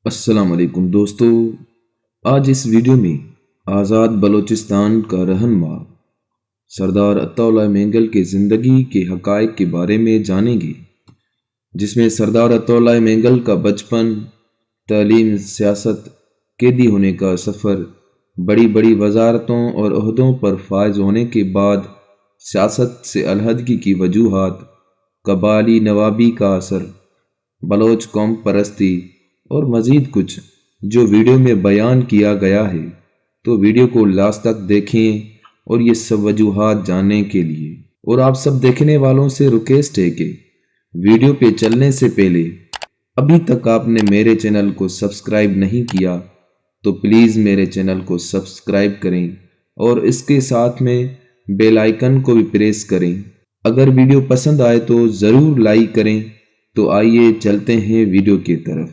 السلام علیکم دوستو، آج اس ویڈیو میں آزاد بلوچستان کا رہنما سردار عطا اللہ مینگل کے زندگی کے حقائق کے بارے میں جانیں گے، جس میں سردار عطا اللہ مینگل کا بچپن، تعلیم، سیاست، قیدی ہونے کا سفر، بڑی بڑی وزارتوں اور عہدوں پر فائز ہونے کے بعد سیاست سے علیحدگی کی وجوہات، قبائلی نوابی کا اثر، بلوچ قوم پرستی اور مزید کچھ جو ویڈیو میں بیان کیا گیا ہے، تو ویڈیو کو لاسٹ تک دیکھیں اور یہ سب وجوہات جاننے کے لیے۔ اور آپ سب دیکھنے والوں سے ریکویسٹ ہے کہ ویڈیو پہ چلنے سے پہلے ابھی تک آپ نے میرے چینل کو سبسکرائب نہیں کیا تو پلیز میرے چینل کو سبسکرائب کریں اور اس کے ساتھ میں بیل آئیکن کو بھی پریس کریں۔ اگر ویڈیو پسند آئے تو ضرور لائک کریں۔ تو آئیے چلتے ہیں ویڈیو کی طرف۔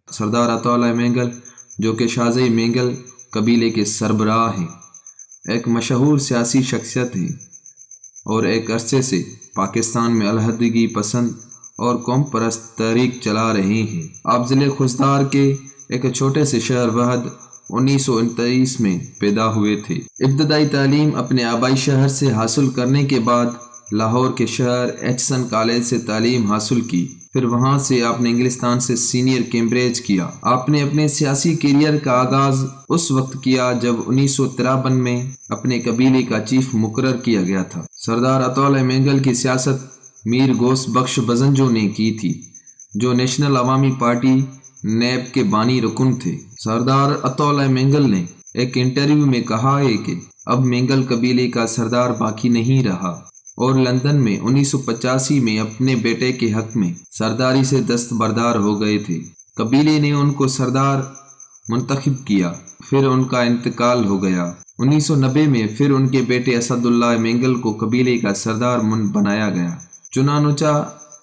سردار عطا اللہ مینگل، جو کہ شاہزئی مینگل قبیلے کے سربراہ ہیں، ایک مشہور سیاسی شخصیت ہیں اور ایک عرصے سے پاکستان میں علیحدگی پسند اور قوم پرست تحریک چلا رہے ہیں۔ آپ ضلع خوزدار کے ایک چھوٹے سے شہر وحد 1929 میں پیدا ہوئے تھے۔ ابتدائی تعلیم اپنے آبائی شہر سے حاصل کرنے کے بعد لاہور کے شہر ایچسن کالج سے تعلیم حاصل کی، پھر وہاں سے آپ نے انگلستان سے سینئر کیمبرج کیا۔ آپ نے اپنے سیاسی کیریئر کا آغاز اس وقت کیا جب 1953 میں اپنے قبیلے کا چیف مقرر کیا گیا تھا۔ سردار عطا اللہ مینگل کی سیاست میر گوس بخش بزنجو نے کی تھی، جو نیشنل عوامی پارٹی نیب کے بانی رکن تھے۔ سردار عطا اللہ مینگل نے ایک انٹرویو میں کہا ہے کہ اب مینگل قبیلے کا سردار باقی نہیں رہا، اور لندن میں 1985 میں اپنے بیٹے کے حق میں سرداری سے دستبردار ہو گئے تھے۔ قبیلے نے ان کو سردار منتخب کیا، پھر ان کا انتقال ہو گیا۔ 1990 میں پھر ان کے بیٹے اسد اللہ مینگل کو قبیلے کا سردار بنایا گیا۔ چنانچہ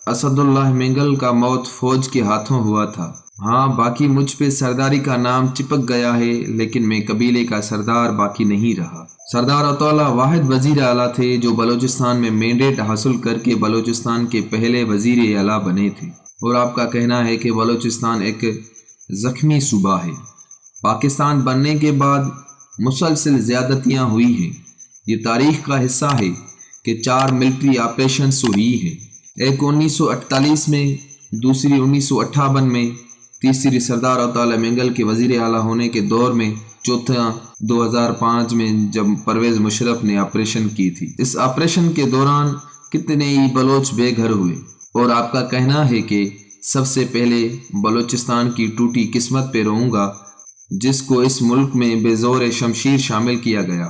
اسد اللہ مینگل کا موت فوج کے ہاتھوں ہوا تھا۔ ہاں، باقی مجھ پہ سرداری کا نام چپک گیا ہے، لیکن میں قبیلے کا سردار باقی نہیں رہا۔ سردار عطا اللہ واحد وزیر اعلیٰ تھے جو بلوچستان میں مینڈیٹ حاصل کر کے بلوچستان کے پہلے وزیر اعلیٰ بنے تھے، اور آپ کا کہنا ہے کہ بلوچستان ایک زخمی صوبہ ہے۔ پاکستان بننے کے بعد مسلسل زیادتیاں ہوئی ہیں۔ یہ تاریخ کا حصہ ہے کہ 4 ملٹری آپریشنز ہوئی ہیں، ایک 1948 میں، دوسری 1958 میں، تیسری سردار عطا اللہ مینگل کے وزیر اعلیٰ ہونے کے دور میں، چوتھا 2005 میں جب پرویز مشرف نے آپریشن کی تھی۔ اس آپریشن کے دوران کتنے ہی بلوچ بے گھر ہوئے، اور آپ کا کہنا ہے کہ سب سے پہلے بلوچستان کی ٹوٹی قسمت پہ رہوں گا، جس کو اس ملک میں بے زور شمشیر شامل کیا گیا۔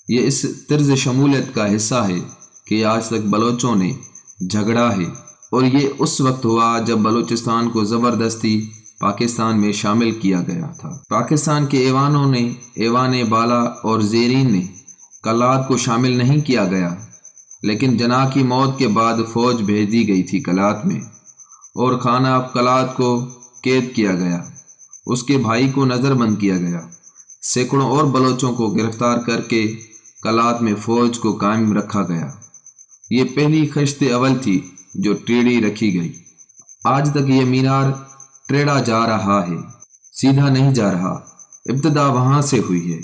یہ اس طرز شمولیت کا حصہ ہے کہ آج تک بلوچوں نے جھگڑا ہے، اور یہ اس وقت ہوا جب بلوچستان کو زبردستی پاکستان میں شامل کیا گیا تھا۔ پاکستان کے ایوانوں نے، ایوان بالا اور زیرین نے کلات کو شامل نہیں کیا گیا، لیکن جناح کی موت کے بعد فوج بھیج دی گئی تھی کلات میں، اور خانہ کلات کو قید کیا گیا، اس کے بھائی کو نظر بند کیا گیا، سینکڑوں اور بلوچوں کو گرفتار کر کے کلات میں فوج کو قائم رکھا گیا۔ یہ پہلی خشت اول تھی جو ٹیڑھی رکھی گئی۔ آج تک یہ مینار ٹیڑھا جا رہا ہے، سیدھا نہیں جا رہا۔ ابتدا وہاں سے ہوئی ہے،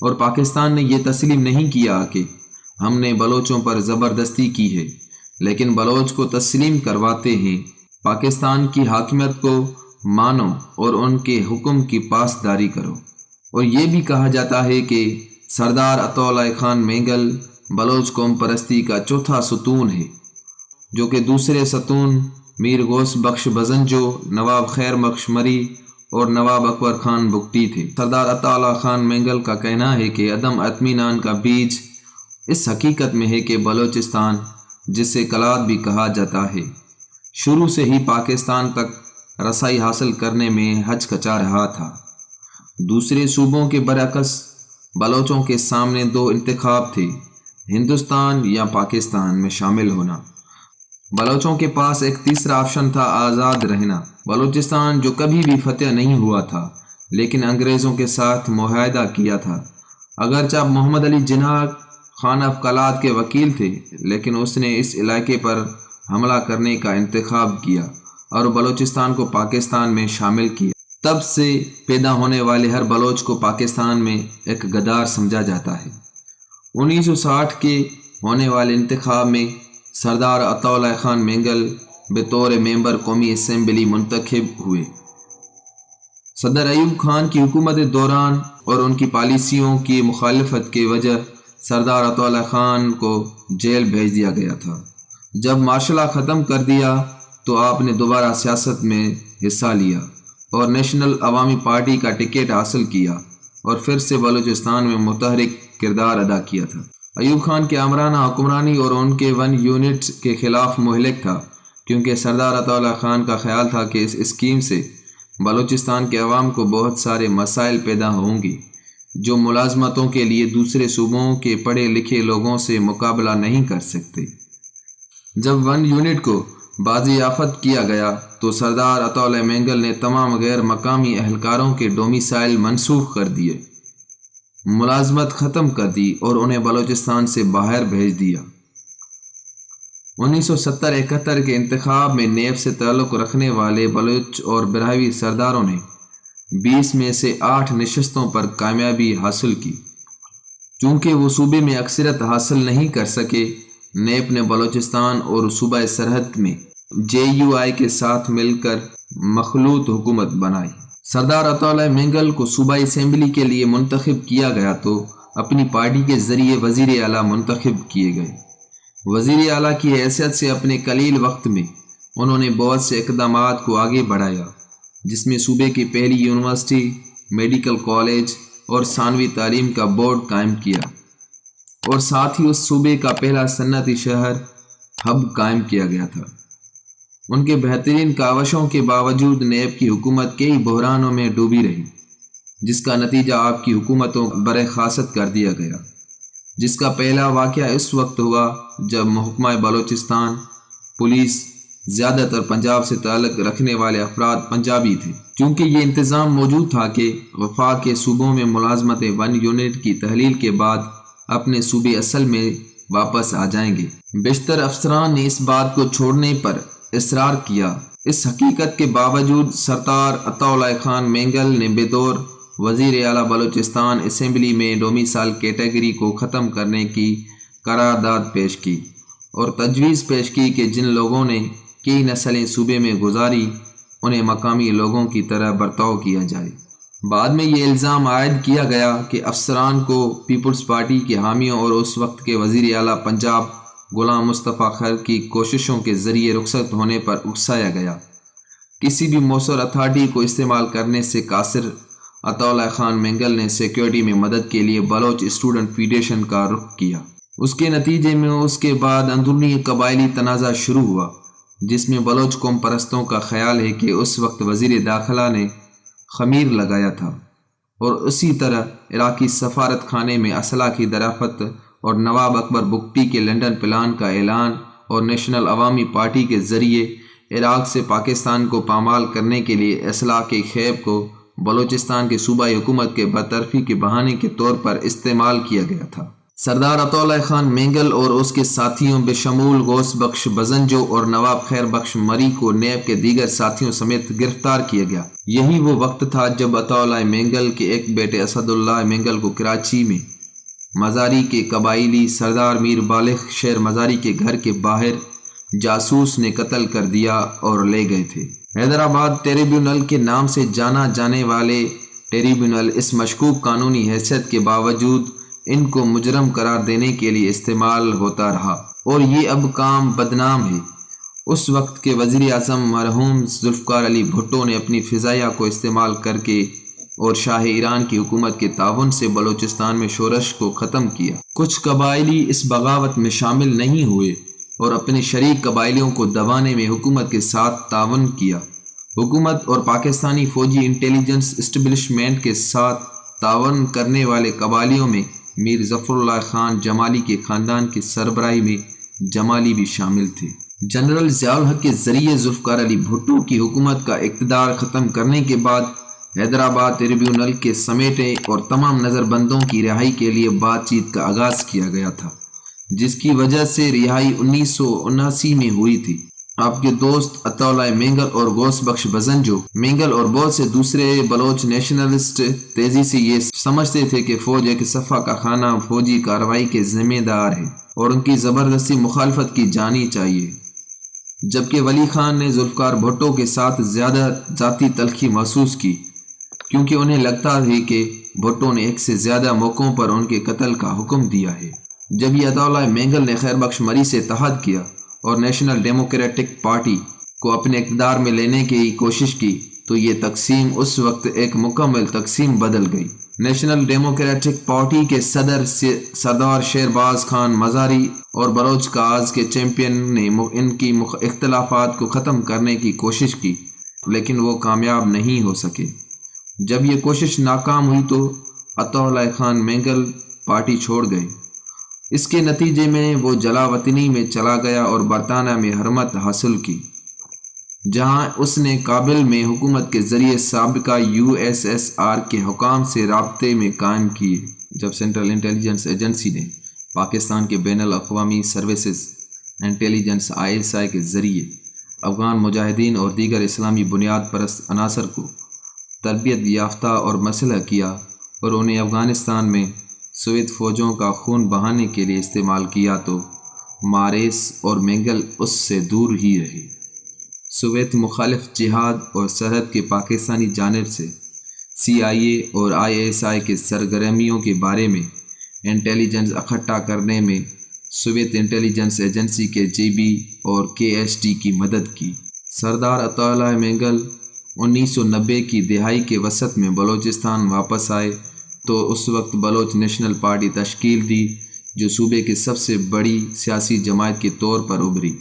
اور پاکستان نے یہ تسلیم نہیں کیا کہ ہم نے بلوچوں پر زبردستی کی ہے، لیکن بلوچ کو تسلیم کرواتے ہیں۔ پاکستان کی حاکمیت کو مانو اور ان کے حکم کی پاسداری کرو۔ اور یہ بھی کہا جاتا ہے کہ سردار عطا اللہ خان مینگل بلوچ قوم پرستی کا چوتھا ستون ہے، جو کہ دوسرے ستون میر غوث بخش بزنجو، نواب خیر بخش مری اور نواب اکبر خان بگٹی تھے۔ سردار عطا اللہ خان مینگل کا کہنا ہے کہ عدم اطمینان کا بیج اس حقیقت میں ہے کہ بلوچستان، جسے کلات بھی کہا جاتا ہے، شروع سے ہی پاکستان تک رسائی حاصل کرنے میں ہچکچا رہا تھا۔ دوسرے صوبوں کے برعکس بلوچوں کے سامنے 2 انتخاب تھے، ہندوستان یا پاکستان میں شامل ہونا۔ بلوچوں کے پاس ایک تیسرا آپشن تھا، آزاد رہنا۔ بلوچستان جو کبھی بھی فتح نہیں ہوا تھا، لیکن انگریزوں کے ساتھ معاہدہ کیا تھا۔ اگرچہ محمد علی جناح خانہ کلات کے وکیل تھے، لیکن اس نے اس علاقے پر حملہ کرنے کا انتخاب کیا اور بلوچستان کو پاکستان میں شامل کیا۔ تب سے پیدا ہونے والے ہر بلوچ کو پاکستان میں ایک غدار سمجھا جاتا ہے۔ 1960 کے ہونے والے انتخاب میں سردار عطا اللہ خان مینگل بطور ممبر قومی اسمبلی منتخب ہوئے۔ صدر ایوب خان کی حکومت دوران اور ان کی پالیسیوں کی مخالفت کی وجہ سردار عطا اللہ خان کو جیل بھیج دیا گیا تھا۔ جب مارشل لا ختم کر دیا تو آپ نے دوبارہ سیاست میں حصہ لیا اور نیشنل عوامی پارٹی کا ٹکٹ حاصل کیا اور پھر سے بلوچستان میں متحرک کردار ادا کیا تھا۔ ایوب خان کے آمرانہ حکمرانی اور ان کے 1 یونٹ کے خلاف مہلک تھا، کیونکہ سردار عطا اللہ خان کا خیال تھا کہ اس اسکیم سے بلوچستان کے عوام کو بہت سارے مسائل پیدا ہوں گے جو ملازمتوں کے لیے دوسرے صوبوں کے پڑھے لکھے لوگوں سے مقابلہ نہیں کر سکتے۔ جب 1 یونٹ کو بازیافت کیا گیا تو سردار عطا اللہ مینگل نے تمام غیر مقامی اہلکاروں کے ڈومیسائل منسوخ کر دیے، ملازمت ختم کر دی اور انہیں بلوچستان سے باہر بھیج دیا۔ 1970-71 کے انتخاب میں نیب سے تعلق رکھنے والے بلوچ اور براہوی سرداروں نے 20 میں سے 8 نشستوں پر کامیابی حاصل کی۔ چونکہ وہ صوبے میں اکثریت حاصل نہیں کر سکے، نیب نے بلوچستان اور صوبہ سرحد میں JUI کے ساتھ مل کر مخلوط حکومت بنائی۔ سردار عطا اللہ مینگل کو صوبائی اسمبلی کے لیے منتخب کیا گیا تو اپنی پارٹی کے ذریعے وزیر اعلیٰ منتخب کیے گئے۔ وزیر اعلیٰ کی حیثیت سے اپنے قلیل وقت میں انہوں نے بہت سے اقدامات کو آگے بڑھایا، جس میں صوبے کی پہلی یونیورسٹی، میڈیکل کالج اور ثانوی تعلیم کا بورڈ قائم کیا اور ساتھ ہی اس صوبے کا پہلا صنعتی شہر ہب قائم کیا گیا تھا۔ ان کے بہترین کاوشوں کے باوجود نیب کی حکومت کئی بحرانوں میں ڈوبی رہی، جس کا نتیجہ آپ کی حکومتوں برخاست کر دیا گیا، جس کا پہلا واقعہ اس وقت ہوا جب محکمہ بلوچستان پولیس زیادہ تر پنجاب سے تعلق رکھنے والے افراد پنجابی تھے، چونکہ یہ انتظام موجود تھا کہ وفاق کے صوبوں میں ملازمتیں 1 یونٹ کی تحلیل کے بعد اپنے صوبے اصل میں واپس آ جائیں گے۔ بیشتر افسران نے اس بات کو چھوڑنے پر اصرار کیا۔ اس حقیقت کے باوجود سردار عطا اللہ خان مینگل نے بطور وزیر اعلیٰ بلوچستان اسمبلی میں ڈومیسائل کیٹیگری کو ختم کرنے کی قرارداد پیش کی اور تجویز پیش کی کہ جن لوگوں نے کئی نسلیں صوبے میں گزاری انہیں مقامی لوگوں کی طرح برتاؤ کیا جائے۔ بعد میں یہ الزام عائد کیا گیا کہ افسران کو پیپلز پارٹی کے حامیوں اور اس وقت کے وزیر اعلیٰ پنجاب غلام مصطفیٰ خیر کی کوششوں کے ذریعے رخصت ہونے پر اکسایا گیا۔ کسی بھی مؤثر اتھارٹی کو استعمال کرنے سے قاصر عطا اللہ خان مینگل نے سیکیورٹی میں مدد کے لیے بلوچ اسٹوڈنٹ فیڈریشن کا رخ کیا۔ اس کے نتیجے میں اس کے بعد اندرونی قبائلی تنازع شروع ہوا، جس میں بلوچ قوم پرستوں کا خیال ہے کہ اس وقت وزیر داخلہ نے خمیر لگایا تھا اور اسی طرح عراقی سفارت خانے میں اسلحہ کی دریافت اور نواب اکبر بگٹی کے لنڈن پلان کا اعلان اور نیشنل عوامی پارٹی کے ذریعے عراق سے پاکستان کو پامال کرنے کے لیے اسلحہ کے خیب کو بلوچستان کی صوبائی حکومت کے برطرفی کے بہانے کے طور پر استعمال کیا گیا تھا۔ سردار عطا اللہ خان مینگل اور اس کے ساتھیوں بشمول غوث بخش بزنجو اور نواب خیر بخش مری کو نیب کے دیگر ساتھیوں سمیت گرفتار کیا گیا۔ یہی وہ وقت تھا جب عطا اللہ مینگل کے ایک بیٹے اسد اللہ مینگل کو کراچی میں مزاری کے قبائلی سردار میر بالغ شیر مزاری کے گھر کے باہر جاسوس نے قتل کر دیا اور لے گئے تھے۔ حیدرآباد ٹریبیونل کے نام سے جانا جانے والے ٹریبیونل اس مشکوک قانونی حیثیت کے باوجود ان کو مجرم قرار دینے کے لیے استعمال ہوتا رہا اور یہ اب کام بدنام ہے۔ اس وقت کے وزیر اعظم مرحوم ذوالفقار علی بھٹو نے اپنی فضائیہ کو استعمال کر کے اور شاہ ایران کی حکومت کے تعاون سے بلوچستان میں شورش کو ختم کیا۔ کچھ قبائلی اس بغاوت میں شامل نہیں ہوئے اور اپنے شریک قبائلیوں کو دبانے میں حکومت کے ساتھ تعاون کیا۔ حکومت اور پاکستانی فوجی انٹیلیجنس اسٹیبلشمنٹ کے ساتھ تعاون کرنے والے قبائلیوں میں میر ظفر اللہ خان جمالی کے خاندان کی سربراہی میں جمالی بھی شامل تھے۔ جنرل ضیاء الحق کے ذریعے ذوالفقار علی بھٹو کی حکومت کا اقتدار ختم کرنے کے بعد حیدرآباد ٹریبیونل کے سمیٹے اور تمام نظر بندوں کی رہائی کے لیے بات چیت کا آغاز کیا گیا تھا، جس کی وجہ سے رہائی 1979 میں ہوئی تھی۔ آپ کے دوست عطا اللہ مینگل اور غوث بخش بزنجو مینگل اور بہت سے دوسرے بلوچ نیشنلسٹ تیزی سے یہ سمجھتے تھے کہ فوج ایک صفحہ کا خانہ فوجی کارروائی کے ذمہ دار ہے اور ان کی زبردستی مخالفت کی جانی چاہیے، جبکہ ولی خان نے ذوالفقار بھٹو کے ساتھ زیادہ ذاتی تلخی محسوس کی، کیونکہ انہیں لگتا ہے کہ بھٹو نے ایک سے زیادہ موقعوں پر ان کے قتل کا حکم دیا ہے۔ جب یہ عطا اللہ مینگل نے خیر بخش مری سے اتحاد کیا اور نیشنل ڈیموکریٹک پارٹی کو اپنے اقتدار میں لینے کی کوشش کی تو یہ تقسیم اس وقت ایک مکمل تقسیم بدل گئی۔ نیشنل ڈیموکریٹک پارٹی کے صدر سردار شیرباز خان مزاری اور بلوچ کاز کے چیمپئن نے ان کی اختلافات کو ختم کرنے کی کوشش کی، لیکن وہ کامیاب نہیں ہو سکے۔ جب یہ کوشش ناکام ہوئی تو عطا اللہ خان مینگل پارٹی چھوڑ گئے۔ اس کے نتیجے میں وہ جلا وطنی میں چلا گیا اور برطانیہ میں حرمت حاصل کی، جہاں اس نے کابل میں حکومت کے ذریعے سابقہ USSR کے حکام سے رابطے میں قائم کیے۔ جب سینٹرل انٹیلیجنس ایجنسی نے پاکستان کے بین الاقوامی سروسز انٹیلیجنس ISI کے ذریعے افغان مجاہدین اور دیگر اسلامی بنیاد پرست عناصر کو تربیت یافتہ اور مسلح کیا اور انہیں افغانستان میں سوویت فوجوں کا خون بہانے کے لیے استعمال کیا تو ماریس اور مینگل اس سے دور ہی رہے۔ سوویت مخالف جہاد اور سرحد کے پاکستانی جانب سے CIA اور ISI کے سرگرمیوں کے بارے میں انٹیلیجنس اکٹھا کرنے میں سوویت انٹیلیجنس ایجنسی کے GB اور KST کی مدد کی۔ سردار عطا اللہ مینگل 1990 کی دہائی کے وسط میں بلوچستان واپس آئے تو اس وقت بلوچ نیشنل پارٹی تشکیل دی، جو صوبے کی سب سے بڑی سیاسی جماعت کے طور پر ابھری۔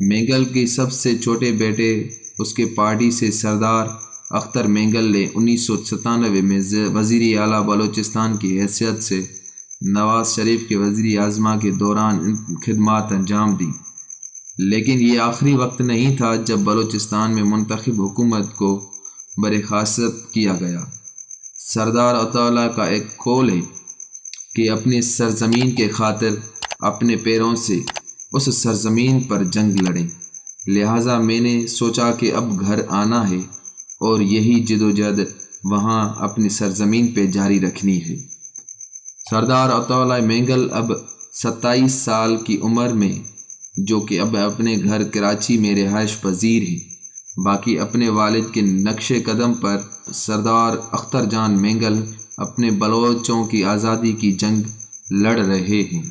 مینگل کے سب سے چھوٹے بیٹے اس کے پارٹی سے سردار اختر مینگل نے 1997 میں وزیر اعلیٰ بلوچستان کی حیثیت سے نواز شریف کے وزیر اعظم کے دوران خدمات انجام دیں، لیکن یہ آخری وقت نہیں تھا جب بلوچستان میں منتخب حکومت کو برخاست کیا گیا۔ سردار عطا اللہ کا ایک قول ہے کہ اپنی سرزمین کے خاطر اپنے پیروں سے اس سرزمین پر جنگ لڑیں، لہٰذا میں نے سوچا کہ اب گھر آنا ہے اور یہی جدوجہد وہاں اپنی سرزمین پہ جاری رکھنی ہے۔ سردار عطا اللہ مینگل اب 27 سال کی عمر میں، جو کہ اب اپنے گھر کراچی میں رہائش پذیر ہیں، باقی اپنے والد کے نقش قدم پر سردار اختر جان مینگل اپنے بلوچوں کی آزادی کی جنگ لڑ رہے ہیں۔